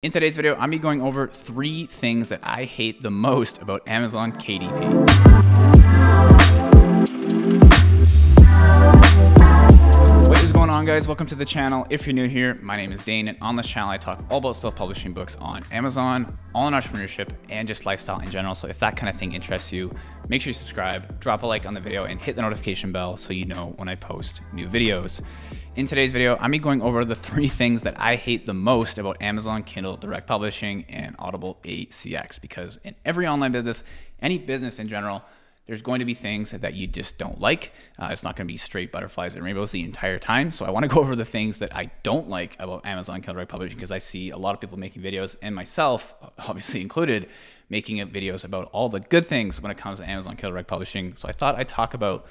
In today's video, I'm going over 3 things that I hate the most about Amazon KDP. What is going on, guys? Welcome to the channel. If you're new here, my name is Dane, and on this channel, I talk all about self-publishing books on Amazon, all in entrepreneurship, and just lifestyle in general. So if that kind of thing interests you, make sure you subscribe, drop a like on the video, and hit the notification bell so you know when I post new videos. In today's video, I'm going over the 3 things that I hate the most about Amazon Kindle Direct Publishing and Audible ACX, because in every online business, any business in general, there's going to be things that you just don't like. It's not going to be straight butterflies and rainbows the entire time. So I want to go over the things that I don't like about Amazon Kindle Direct Publishing, because I see a lot of people making videos, and myself, obviously included, making videos about all the good things when it comes to Amazon Kindle Direct Publishing. So I thought I'd talk about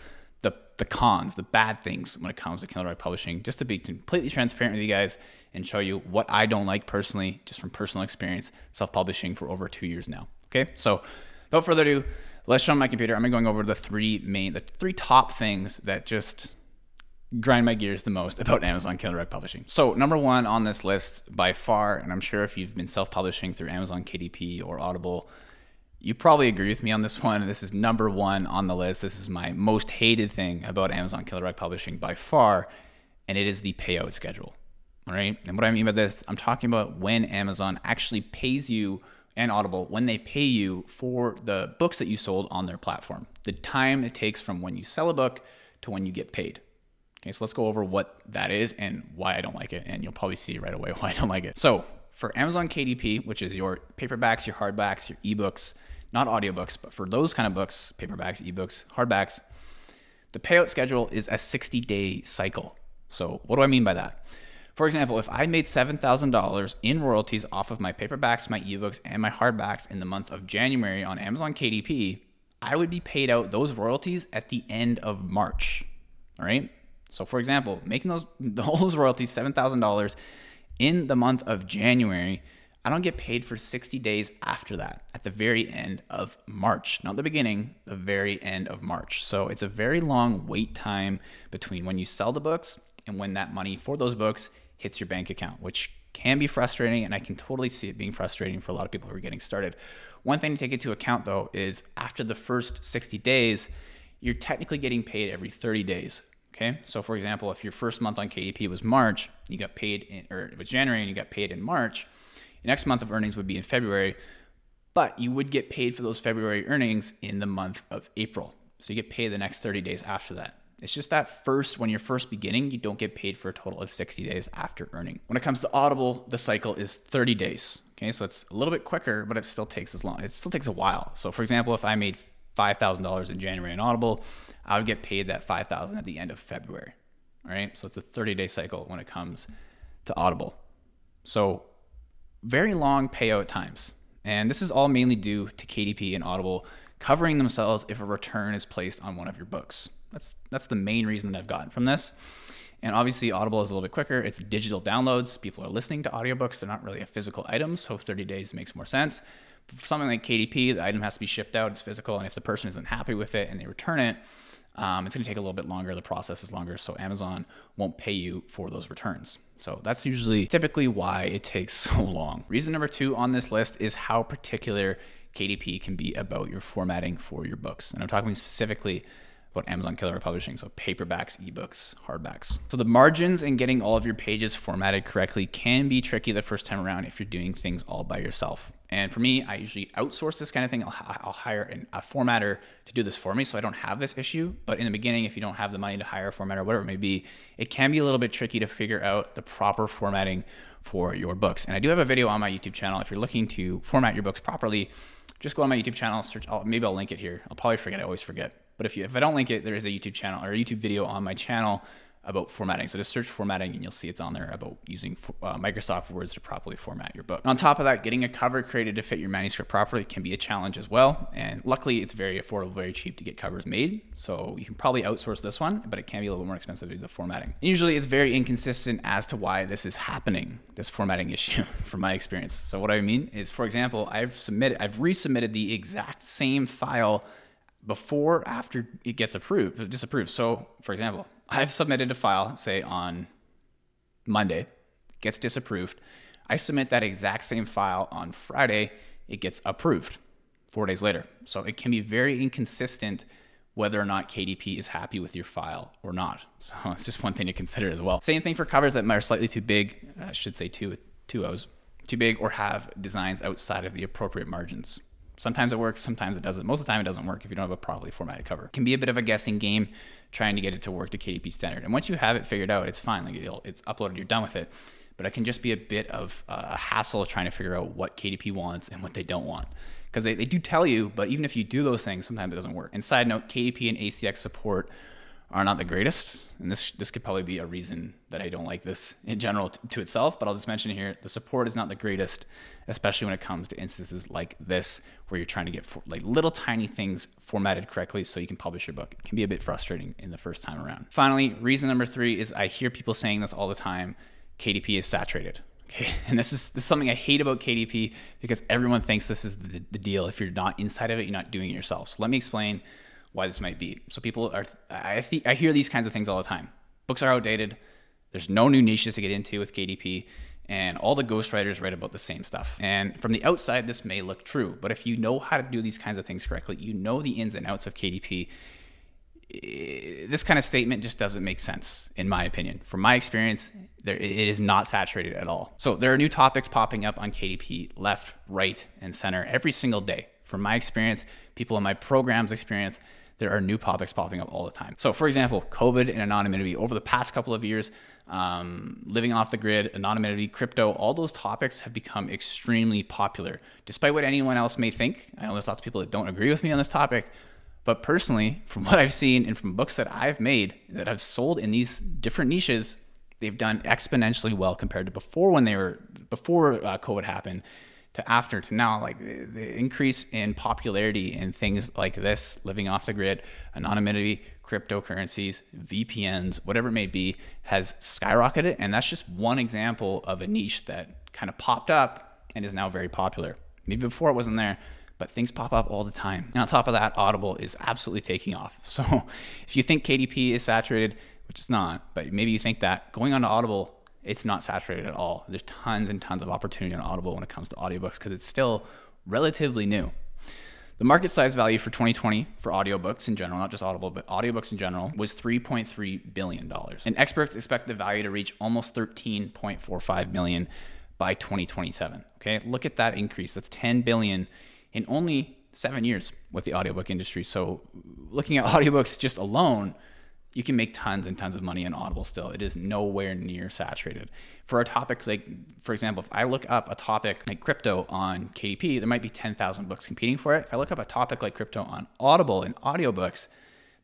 the cons, the bad things when it comes to Kindle Direct Publishing, just to be completely transparent with you guys and show you what I don't like personally, just from personal experience, self-publishing for over 2 years now. Okay, so without further ado, let's show on my computer. I'm going over the three top things that just grind my gears the most about Amazon Kindle Direct Publishing. So number 1 on this list by far, and I'm sure if you've been self-publishing through Amazon KDP or Audible, you probably agree with me on this one. This is number 1 on the list. This is my most hated thing about Amazon Kindle Direct Publishing by far, and it is the payout schedule. All right, and what I mean by this, I'm talking about when Amazon actually pays you, and Audible, when they pay you for the books that you sold on their platform. The time it takes from when you sell a book to when you get paid. Okay, so let's go over what that is and why I don't like it, and you'll probably see right away why I don't like it. So for Amazon KDP, which is your paperbacks, your hardbacks, your ebooks, not audiobooks, but for those kind of books, paperbacks, ebooks, hardbacks, the payout schedule is a 60-day cycle. So what do I mean by that? For example, if I made $7,000 in royalties off of my paperbacks, my ebooks, and my hardbacks in the month of January on Amazon KDP, I would be paid out those royalties at the end of March. All right. So for example, making all those royalties, $7,000 in the month of January, I don't get paid for 60 days after that, at the very end of March, not the beginning, the very end of March. So it's a very long wait time between when you sell the books and when that money for those books hits your bank account, which can be frustrating, and I can totally see it being frustrating for a lot of people who are getting started. One thing to take into account, though, is after the first 60 days, you're technically getting paid every 30 days. Okay, so for example, if your first month on KDP was March, you got paid or it was January and you got paid in March, your next month of earnings would be in February, but you would get paid for those February earnings in the month of April. So you get paid the next 30 days after that. It's just that when you're first beginning, you don't get paid for a total of 60 days after earning. When it comes to Audible, the cycle is 30 days. Okay, so it's a little bit quicker, but it still takes as long. It still takes a while. So for example, if I made $5,000 in January in Audible, I would get paid that $5,000 at the end of February. All right, so it's a 30-day cycle when it comes to Audible. So very long payout times. And this is all mainly due to KDP and Audible covering themselves if a return is placed on one of your books. That's the main reason that I've gotten from this. And obviously Audible is a little bit quicker. It's digital downloads. People are listening to audiobooks. They're not really a physical item, so 30 days makes more sense. But for something like KDP, the item has to be shipped out. It's physical, and if the person isn't happy with it and they return it, it's going to take a little bit longer. The process is longer, so Amazon won't pay you for those returns. So that's typically why it takes so long. Reason number 2 on this list is how particular KDP can be about your formatting for your books. And I'm talking specifically about Amazon Kindle Direct Publishing, so paperbacks, ebooks, hardbacks. So the margins in getting all of your pages formatted correctly can be tricky the first time around if you're doing things all by yourself. And for me, I usually outsource this kind of thing. I'll hire a formatter to do this for me, so I don't have this issue. But in the beginning, if you don't have the money to hire a formatter, whatever it may be, it can be a little bit tricky to figure out the proper formatting for your books. And I do have a video on my YouTube channel. If you're looking to format your books properly, just go on my YouTube channel, search. Maybe I'll link it here. I'll probably forget. I always forget. But if I don't link it, there is a YouTube channel or a YouTube video on my channel about formatting. So just search formatting and you'll see it's on there about using Microsoft Words to properly format your book. And on top of that, getting a cover created to fit your manuscript properly can be a challenge as well. And luckily it's very affordable, very cheap to get covers made. So you can probably outsource this one, but it can be a little bit more expensive to do the formatting. And usually it's very inconsistent as to why this is happening, this formatting issue from my experience. So what I mean is, for example, I've resubmitted the exact same file after it gets disapproved. So for example, I've submitted a file, say on Monday, gets disapproved. I submit that exact same file on Friday, it gets approved 4 days later. So it can be very inconsistent whether or not KDP is happy with your file or not. So it's just one thing to consider as well. Same thing for covers that are slightly too big. I should say two O's, too big, or have designs outside of the appropriate margins. Sometimes it works, sometimes it doesn't. Most of the time it doesn't work if you don't have a properly formatted cover. It can be a bit of a guessing game trying to get it to work to KDP standard. And once you have it figured out, it's fine. Like it's uploaded, you're done with it. But it can just be a bit of a hassle trying to figure out what KDP wants and what they don't want. Because they do tell you, but even if you do those things, sometimes it doesn't work. And side note, KDP and ACX support are not the greatest. And this could probably be a reason that I don't like this in general to itself, but I'll just mention here, the support is not the greatest, especially when it comes to instances like this, where you're trying to get like little tiny things formatted correctly so you can publish your book. It can be a bit frustrating in the first time around. Finally, reason number 3 is I hear people saying this all the time, KDP is saturated. Okay, and this is something I hate about KDP because everyone thinks this is the deal. If you're not inside of it, you're not doing it yourself. So let me explain why this might be. So people are, I hear these kinds of things all the time. Books are outdated. There's no new niches to get into with KDP, and all the ghostwriters write about the same stuff. And from the outside, this may look true, but if you know how to do these kinds of things correctly, you know the ins and outs of KDP, this kind of statement just doesn't make sense, in my opinion. From my experience, it is not saturated at all. So there are new topics popping up on KDP left, right, and center every single day. From my experience, people in my program's experience, there are new topics popping up all the time. So for example, COVID and anonymity. Over the past couple of years, living off the grid, anonymity, crypto, all those topics have become extremely popular. Despite what anyone else may think, I know there's lots of people that don't agree with me on this topic, but personally, from what I've seen and from books that I've made that have sold in these different niches, they've done exponentially well compared to before COVID happened to after to now. Like the increase in popularity in things like this, living off the grid, anonymity, cryptocurrencies, VPNs, whatever it may be, has skyrocketed. And that's just one example of a niche that kind of popped up and is now very popular. Maybe before it wasn't there, but things pop up all the time. And on top of that, Audible is absolutely taking off. So if you think KDP is saturated, which it's not, but maybe you think that, going on to Audible, it's not saturated at all. There's tons and tons of opportunity on Audible when it comes to audiobooks because it's still relatively new. The market size value for 2020 for audiobooks in general, not just Audible, but audiobooks in general, was $3.3 billion. And experts expect the value to reach almost $13.45 billion by 2027. Okay, look at that increase. That's $10 billion in only 7 years with the audiobook industry. So looking at audiobooks just alone, you can make tons and tons of money on Audible still. It is nowhere near saturated. For a topic like, for example, if I look up a topic like crypto on KDP, there might be 10,000 books competing for it. If I look up a topic like crypto on Audible and audiobooks,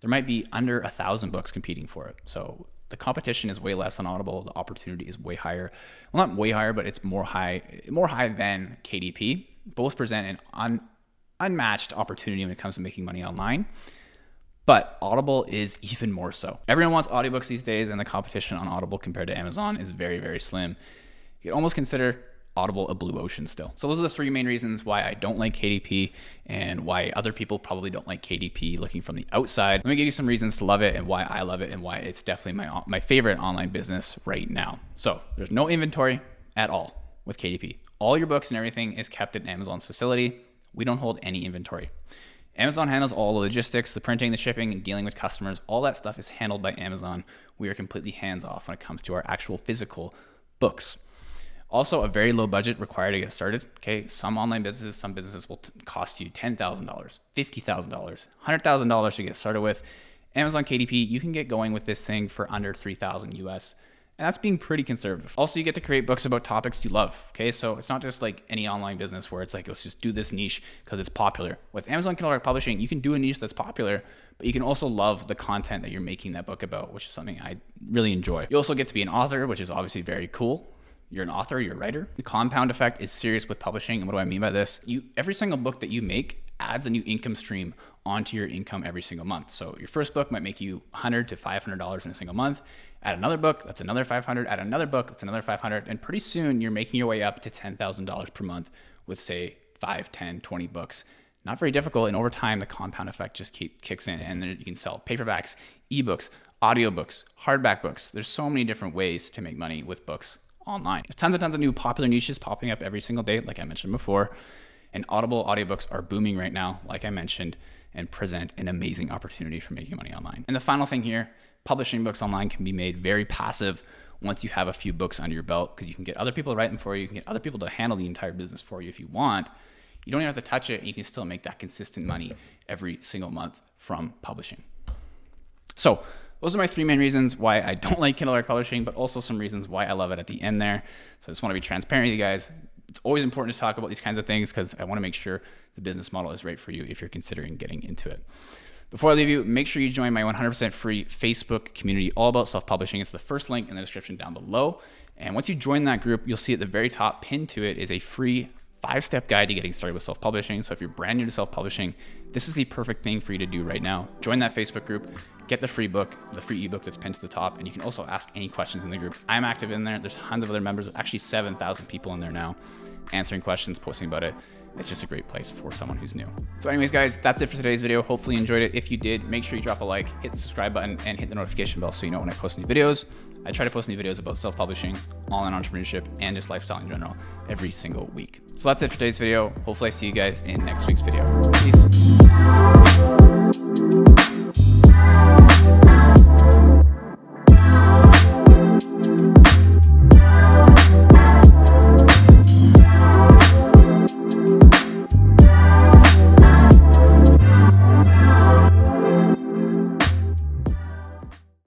there might be under 1,000 books competing for it. So the competition is way less on Audible. The opportunity is way higher. Well, not way higher, but it's more high than KDP. Both present an unmatched opportunity when it comes to making money online. But Audible is even more so. Everyone wants audiobooks these days, and the competition on Audible compared to Amazon is very, very slim. You can almost consider Audible a blue ocean still. So those are the 3 main reasons why I don't like KDP and why other people probably don't like KDP looking from the outside. Let me give you some reasons to love it and why I love it and why it's definitely my favorite online business right now. So there's no inventory at all with KDP. All your books and everything is kept at Amazon's facility. We don't hold any inventory. Amazon handles all the logistics, the printing, the shipping, and dealing with customers. All that stuff is handled by Amazon. We are completely hands-off when it comes to our actual physical books. Also, a very low budget required to get started. Okay, some online businesses, some businesses will cost you $10,000, $50,000, $100,000 to get started with. Amazon KDP, you can get going with this thing for under $3,000 US. And that's being pretty conservative. Also, you get to create books about topics you love. Okay, so it's not just like any online business where it's like, let's just do this niche because it's popular. With Amazon Kindle Publishing, you can do a niche that's popular, but you can also love the content that you're making that book about, which is something I really enjoy. You also get to be an author, which is obviously very cool. You're an author, you're a writer. The compound effect is serious with publishing. And what do I mean by this? Every single book that you make adds a new income stream onto your income every single month. So your first book might make you $100 to $500 in a single month. Add another book, that's another $500. Add another book, that's another $500. And pretty soon you're making your way up to $10,000 per month with say 5, 10, 20 books. Not very difficult. And over time, the compound effect just kicks in, and then you can sell paperbacks, ebooks, audiobooks, hardback books. There's so many different ways to make money with books online. There's tons and tons of new popular niches popping up every single day, like I mentioned before. And Audible audiobooks are booming right now, like I mentioned, and present an amazing opportunity for making money online. And the final thing here, publishing books online can be made very passive once you have a few books under your belt, because you can get other people to write them for you. You can get other people to handle the entire business for you if you want. You don't even have to touch it, and you can still make that consistent money every single month from publishing. So those are my 3 main reasons why I don't like Kindle direct publishing, but also some reasons why I love it at the end there. So I just want to be transparent with you guys. It's always important to talk about these kinds of things because I want to make sure the business model is right for you if you're considering getting into it. Before I leave you, make sure you join my 100% free Facebook community all about self-publishing. It's the first link in the description down below. And once you join that group, you'll see at the very top, pinned to it is a free 5-step guide to getting started with self-publishing. So if you're brand new to self-publishing, this is the perfect thing for you to do right now. Join that Facebook group, get the free book, the free ebook that's pinned to the top, and you can also ask any questions in the group. I'm active in there. There's tons of other members, actually 7,000 people in there now, answering questions, posting about it. It's just a great place for someone who's new. So anyways, guys, that's it for today's video. Hopefully you enjoyed it. If you did, make sure you drop a like, hit the subscribe button, and hit the notification bell so you know when I post new videos. I try to post new videos about self-publishing, online entrepreneurship, and just lifestyle in general every single week. So that's it for today's video. Hopefully I see you guys in next week's video. Peace.